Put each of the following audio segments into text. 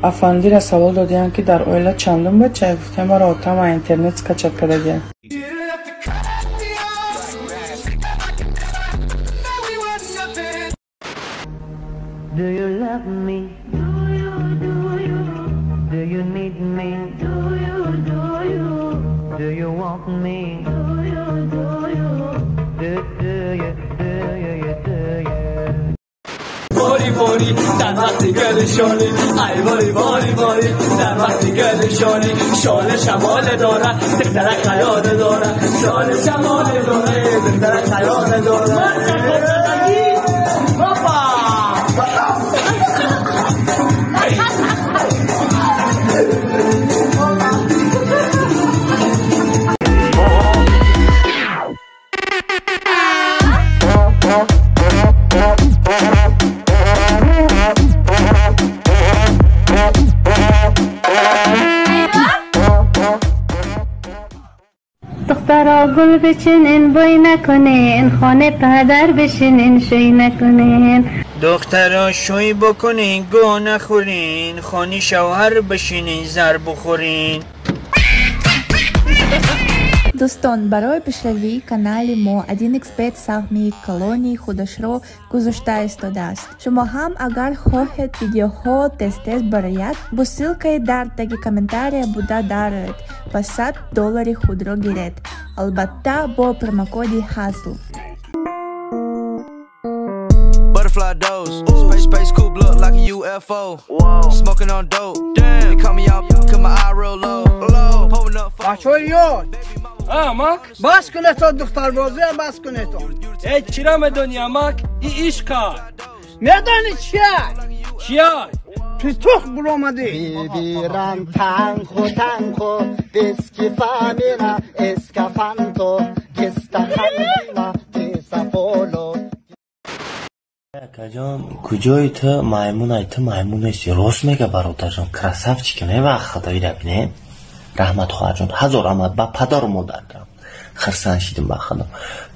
افندی را سوال دادیم که در اویلا چندم بچه گفتم را آتم اینترنت скачать کردیم. Do you love me? Do you? Do you need me? Do you? Do you want me? Do you? Do you? باری باری در وقتی گلشانی ای باری باری باری در وقتی گلشانی شال شمال داره دخترک خیال داره شال شمال داره دخترک خیال داره دخترا گل بچینین بوی نکنین خانه پدر بشینین شوی نکنین دخترا شوی بکنین گو نخورین خانه شوهر بشینین زر بخورین. دوستان برای پیشروی کانال ما 1xbet سهمی کلونی خودش رو گذاشته ایستاده است. شما هم اگر خواهید ویدیوها تست برایت با سیلکای در تگ کامنتاری بوده دارید و $100 خود را گیرید. البته با پروموکودی HASL. Butterfly dose, space coupe look like a UFO. Smoking on dope, damn. They call me out, cause my eye real low. Pulling up. بچه‌ها ماک بس کنه تا دختر بازی بس کنه تا ای چرا میدونی ماک این ایش کار میدانی چیه توخ برو آمدی بیبیرم تنخو بسکی فامینا اسکافانتو گستخانینا دیسافولو کجام کجای تو مایمون هستی راست میگه برادرجان کراسافچیکنه و خدایی را بینه رحمت خواهر جان هزار آمد با پدر و مادر کنم خرسان شیدم با خودم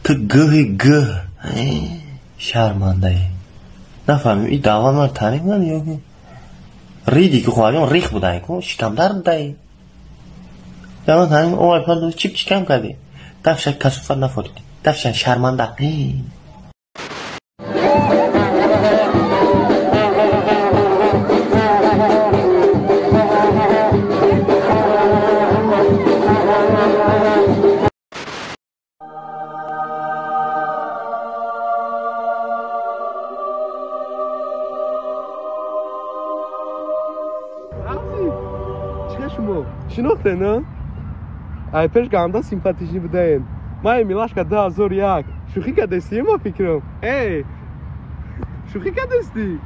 تو گه شرمنده ای نفهمیم این دعوا من تنیق من یا که ریدی که خواهر جان ریخ بودن که شکم در دایی یا من تنیق اوه پردو چیپ چکم کردی دفشن کسوفت نفوریدی دفشن شرمنده شناخته نه؟ ای پیش گامدا سیمپاتیشی بدین ما میلاش که 2001 شوخی کردستی ما فکرم ای شوخی کردستی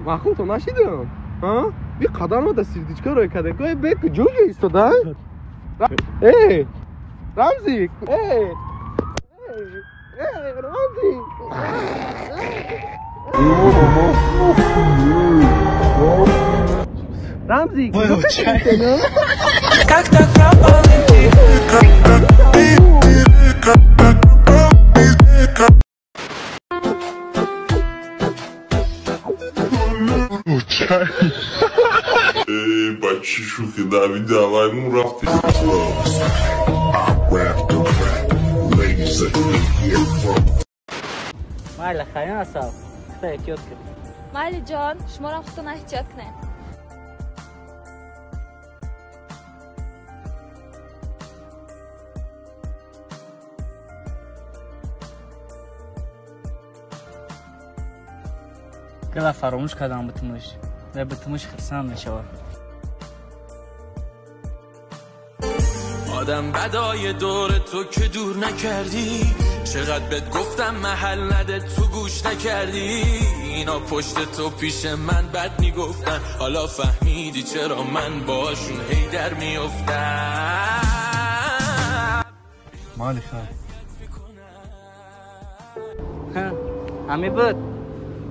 ما خود تو نشیدم ها؟ بی قدر ما دستی دیچکا روی کرده که به کجوی ایستاده ای رمزی ای رمزی رمزی Как так пропал بچه شوخی داوی давай ну рафти مایل خیلی نصاب خدا احتیاط کنی مایل جان شما را خودتون احتیاط کنید گلا فراموش کردم بتموش و بتموش خرسان نشود آدم بدای دور تو که دور نکردی چقدر بهت گفتم محل نده تو گوش نکردی اینا پشت تو پیش من بد میگفتن حالا فهمیدی چرا من باشون هی در میافتم مالی خواهر همی بود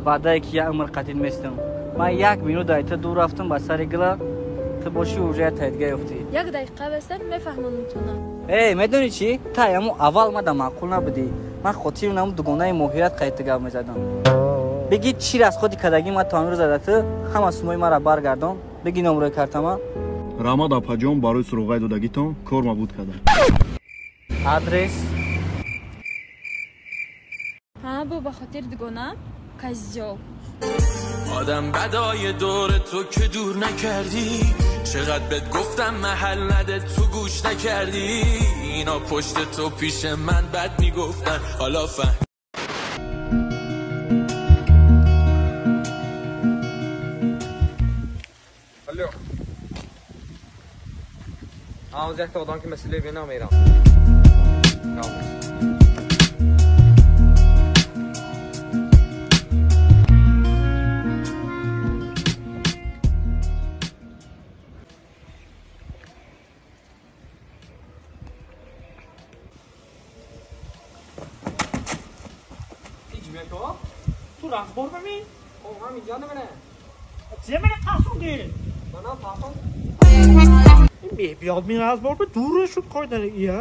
بعد که یه عمر قتیل میستم من 1 مینوت دایته دور رفتم با سر گلا تو باشی اونجا تایدگاه افتی 1 دقیقه بستن میفهمم میتونم эй медони чӣ та яму аввал мада маъқул набудӣ ман хотири наму дугонаи моҳират қайта гап мезадам бигӣ чир аз ходи кадагӣ ма таъмир задатӣ ҳама сумои мара баргардон бигӣ номрӯи картама раҳмат апаҷон барои суроғаи додагитон кор мабуд кардам адрес бо ба хотири дугона каззёл آدم بدای دور تو که دور نکردی چقدر بهت گفتم محل نده تو گوش نکردی اینا پشت تو پیش من بد میگفتن حالا فهم Алло. Аз як та адам ки меселе бина мерам. تو راهبر ببین او همین جا نمونه چیه من تاسونگی بنا تاسون این بیاد می راهبر به دورش شد کار داره ایه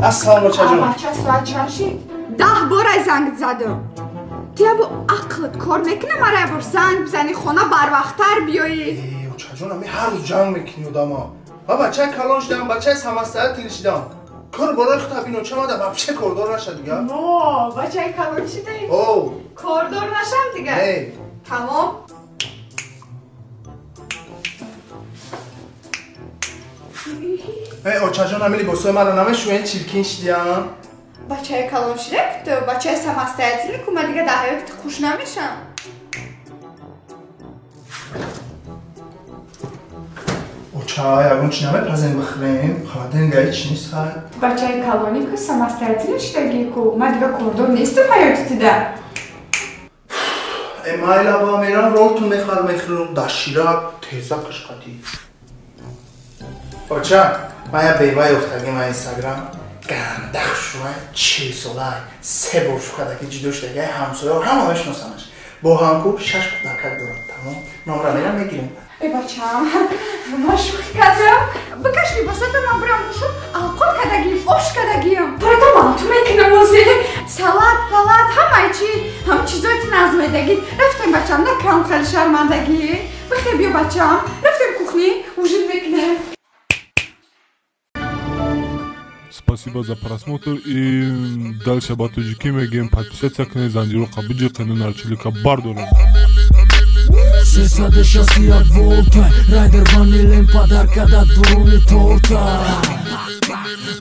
Assalomu alaykum. Bachcha soat chand shid? 10 bor zang zadam. Тия бо ақлат кор мекунам арай бор занг бизани хона барвақттар биёӣ. Чаҷон ами ҳар рӯз ҷанг мекунӣ одама. Ва бачаи калон шидам, бачаи самостоятельный шидам. Кор барои худ табино чамада вообще кордор наша дига. Но, бачаи калон шидаи? О. Кордор нашам дига. Тамом. очаҷон ами либосои маро намешӯян чиркин шидиам. Бачаи калон шида ки ту бачаи самостоятельный ку ман дига дар ҳаёти хуш намешам. Оча, ягон чи намепазем бихӯрем? Хамадин гаи чи нест хай? Бачаи калони ку самостоятельный шидагӣ ку ман дига кордор нестам ҳаёти тида. Майла ба мерам ролтун мехӯрам дар ширак теза қишқатӣ. Оча, ман як бева ёфтагим ва инстаграм гандах шуа 40 солаи 3 бор шукадаки ҷудо шудаги ҳамсоя ҳама мешиносамаш. Бо ҳамку 6 кӯдакак дорад. Тамом. Номра мерам мегирем. Эй бачам, ман шӯхӣ кардам. Бикаш либосата ман бурам шо алқот кадагим, ош кадагим. Барата ман ту мекунам озе. Салат, палат, ҳамаи чи, ҳам чизои ти назмедагӣ. Рафтем бачам, накам хеле шармандагӣ. Бихел биё бачам. Рафтем кухни, ужин мекунем. Спасибо за просмотр и дальше батуджики мегем подписаться к Занжиру Кабиджи канал Чилика Бардора. Сесаде шасият волта Райдер ванилен подарка да дуруни торта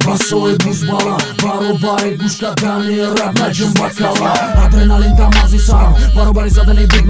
Басои бузбала Баробари гушка дани раб наҷм бакала Адреналин тамази сарам Баробари задани буд